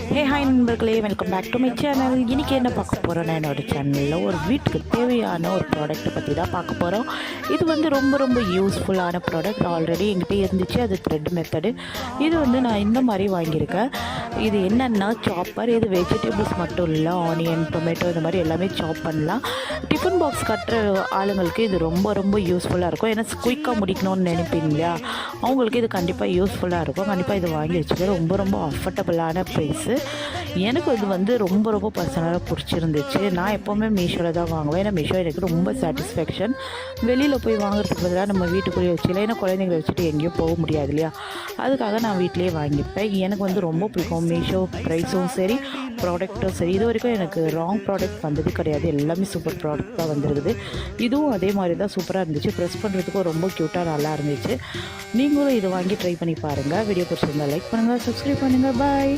Hi நண்பர்களே, welcome back to my channel. இன்றைக்கி என்ன பார்க்க போகிறோன்னா, என்னோடய சேனலில் ஒரு வீட்டுக்கு தேவையான ஒரு ப்ராடக்ட்டை பற்றி தான் பார்க்க போகிறோம். இது வந்து ரொம்ப யூஸ்ஃபுல்லான ப்ராடக்ட். ஆல்ரெடி என்கிட்ட இருந்துச்சு, அது த்ரெட் மெத்தடு. இது வந்து நான் இந்த மாதிரி வாங்கியிருக்கேன். இது என்னென்னா சாப்பர். இது வெஜிடபிள்ஸ் மட்டும் இல்லை, ஆனியன், டொமேட்டோ இந்த மாதிரி எல்லாமே சாப் பண்ணலாம். டிஃபன் பாக்ஸ் கட்டுற ஆளுங்களுக்கு இது ரொம்ப யூஸ்ஃபுல்லாக இருக்கும். ஏன்னா குயிக்காக முடிக்கணும்னு நினைப்பீங்க இல்லையா, அவங்களுக்கு இது கண்டிப்பாக யூஸ்ஃபுல்லாக இருக்கும். கண்டிப்பாக இது வாங்கி வச்சுக்க. ரொம்ப அஃபர்டபுளான ப்ரைஸு. எனக்கு இது வந்து ரொம்ப பர்சனலாக பிடிச்சிருந்துச்சு. நான் எப்போவுமே மீஷோவில் தான் வாங்குவேன். ஏன்னா மீஷோ எனக்கு ரொம்ப சாட்டிஸ்ஃபேக்ஷன். வெளியில் போய் வாங்குறதுக்கு பதிலாக நம்ம வீட்டுக்குள்ளேயே வச்சுக்கலாம். ஏன்னா குழந்தைங்களை வச்சுட்டு எங்கேயும் போக முடியாது இல்லையா, அதுக்காக நான் வீட்டிலேயே வாங்கிப்பேன். எனக்கு வந்து ரொம்ப பிடிக்கும். மீஷோ ப்ரைஸும் சரி, ப்ராடக்ட்டும் சரி. இது வரைக்கும் எனக்கு ராங் ப்ராடக்ட் வந்தது கிடையாது. எல்லாமே சூப்பர் ப்ராடக்ட் தான் வந்துருக்குது. இதுவும் அதே மாதிரி தான் சூப்பராக இருந்துச்சு. ப்ரெஸ் பண்ணுறதுக்கும் ரொம்ப க்யூட்டாக நல்லா இருந்துச்சு. நீங்களும் இது வாங்கி ட்ரை பண்ணி பாருங்கள். வீடியோ பிடிச்சிருந்தால் லைக் பண்ணுங்கள், சப்ஸ்கிரைப் பண்ணுங்கள். பாய்.